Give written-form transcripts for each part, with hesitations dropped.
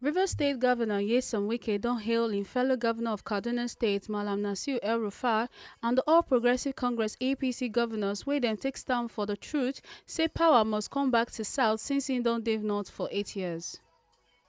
Rivers State Governor Nyesom Wike don hail im fellow governor of Kaduna State, Malam Nasir El-Rufai, and the All Progressive Congress APC governors wey dem take stand for the truth, say power must come back to South since im don dey North for 8 years.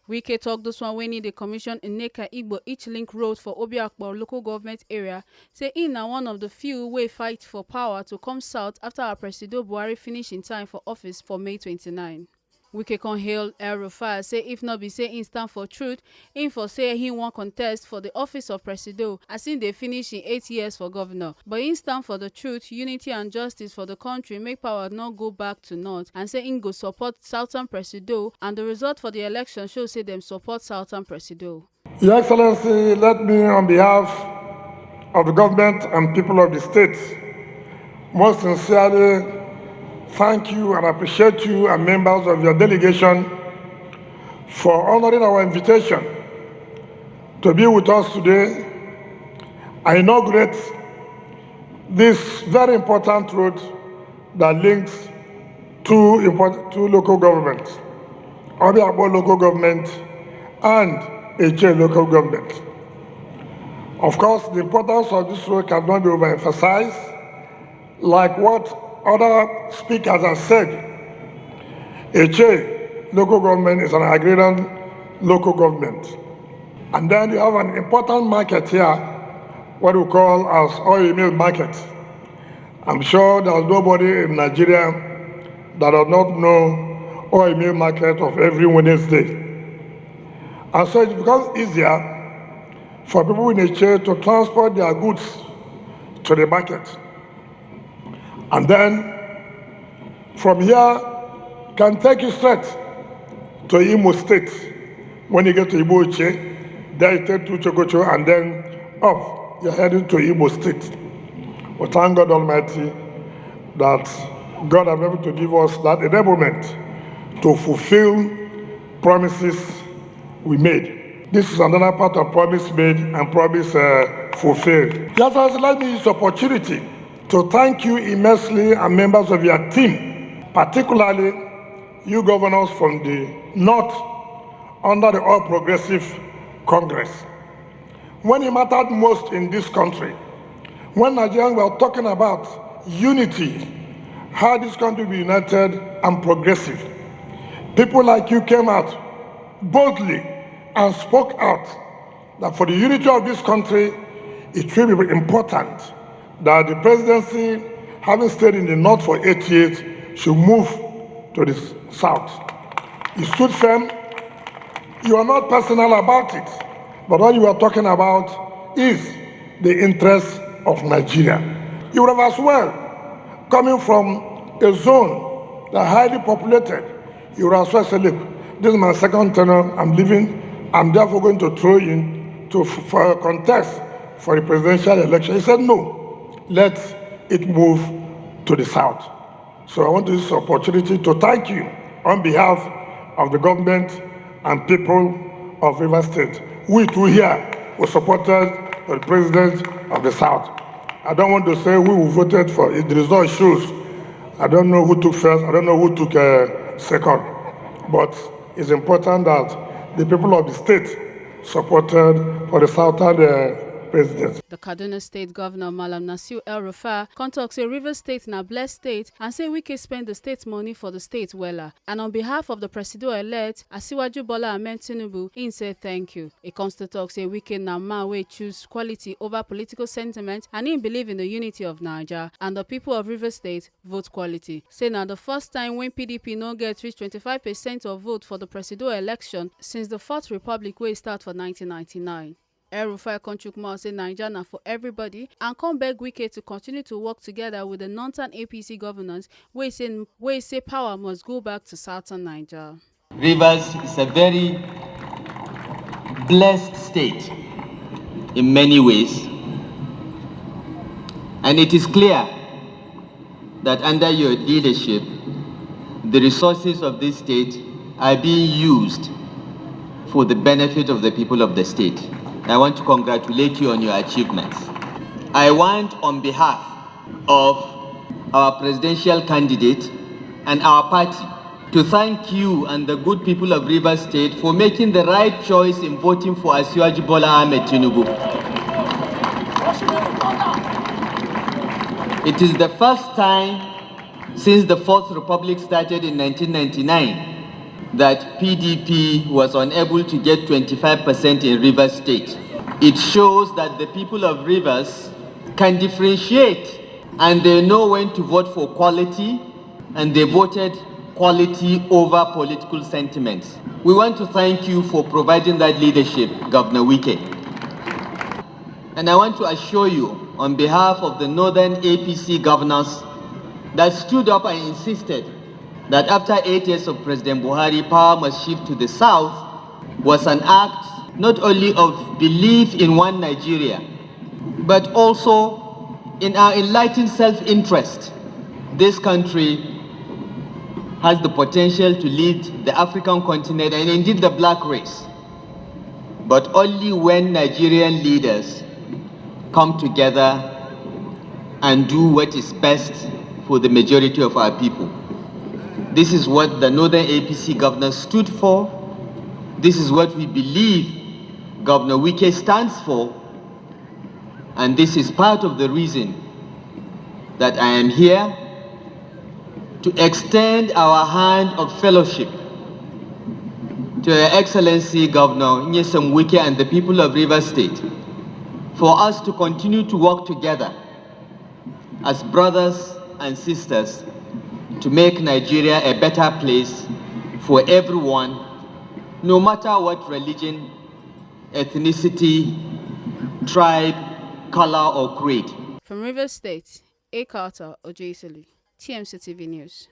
Wike tok dis one wen e dey commission Nneka Igbo Each Link Road for Obiakpor local government area, say im na one of the few wey fight for power to come South after our Presido Buhari finish im time for office for May 29. Wike con hail El-Rufai, say if not be say im stand for truth, im for say im wan contest for the office of Presido as im dey finish im 8 years for governor. But im stand for the truth, unity and justice for the country, make power not go back to North, and say im go support Southern Presido, and the result for the election show say dem support Southern Presido. Your Excellency, let me on behalf of the government and people of the state most sincerely thank you and appreciate you and members of your delegation for honoring our invitation to be with us today and inaugurate this very important road that links two local governments, Obiakpor local government and Eche local government. Of course, the importance of this road cannot be overemphasized. Like what other speakers have said, Eche local government is an agrarian local government. And then you have an important market here, what we call as oil mill market. I'm sure there's nobody in Nigeria that does not know oil mill market of every Wednesday. And so it becomes easier for people in Eche to transport their goods to the market. And then from here, can take you straight to Imo State. When you get to Imo Eche, then you take to Chokocho, and then up, you're heading to Imo State. We thank God Almighty that God has been able to give us that enablement to fulfill promises we made. This is another part of promise made and promise fulfilled. Just as let me use this opportunity to thank you immensely and members of your team, particularly you governors from the North under the All Progressive Congress. When it mattered most in this country, when Nigerians were talking about unity, how this country be united and progressive, people like you came out boldly and spoke out that for the unity of this country, it will be important that the presidency, having stayed in the North for 8 years, should move to the South. You stood firm. You are not personal about it, but what you are talking about is the interests of Nigeria. You would have as well, coming from a zone that highly populated, you would as well say, look, this is my second tenure, I'm leaving, I'm therefore going to throw in for a contest for the presidential election. He said, no. Let it move to the South. So I want to use this opportunity to thank you on behalf of the government and people of Rivers State. We too here were supported the president of the South. I don't want to say who voted for it. The result shows. I don't know who took first. I don't know who took second. But it's important that the people of the state supported for the Southern president. The Kaduna State Governor Malam Nasir El-Rufai tok say Rivers State na blessed state and say Wike spend the state money for the state wella. And on behalf of the Presido-elect, Asiwaju Bola Ahmed Tinubu, im say thank you. He comes to talk say Wike na man wey choose quality over political sentiment, and im believe in the unity of Nigeria, and the people of Rivers State vote quality. Say na the first time when PDP no get reach 25% of vote for the Presido election since the Fourth Republic wey start for 1999. El-Rufai Konchukma say Nigeria na for everybody and come beg Wike to continue to work together with the Northern APC governors wey say power must go back to Southern Nigeria. Rivers is a very blessed state in many ways, and it is clear that under your leadership, the resources of this state are being used for the benefit of the people of the state. I want to congratulate you on your achievements. I want, on behalf of our presidential candidate and our party, to thank you and the good people of Rivers State for making the right choice in voting for Asiwaju Bola Ahmed Tinubu. It is the first time since the Fourth Republic started in 1999 that PDP was unable to get 25% in Rivers State. It shows that the people of Rivers can differentiate and they know when to vote for quality, and they voted quality over political sentiments. We want to thank you for providing that leadership, Governor Wike. And I want to assure you, on behalf of the Northern APC governors that stood up and insisted that after 8 years of President Buhari, power must shift to the South, was an act not only of belief in one Nigeria, but also in our enlightened self-interest. This country has the potential to lead the African continent and indeed the black race, but only when Nigerian leaders come together and do what is best for the majority of our people. This is what the Northern APC governor stood for. This is what we believe Governor Wike stands for. And this is part of the reason that I am here to extend our hand of fellowship to Her Excellency Governor Nyesom Wike and the people of Rivers State for us to continue to work together as brothers and sisters to make Nigeria a better place for everyone, no matter what religion, ethnicity, tribe, color, or creed. From Rivers State, A. Carter Ojesili, TMC TV News.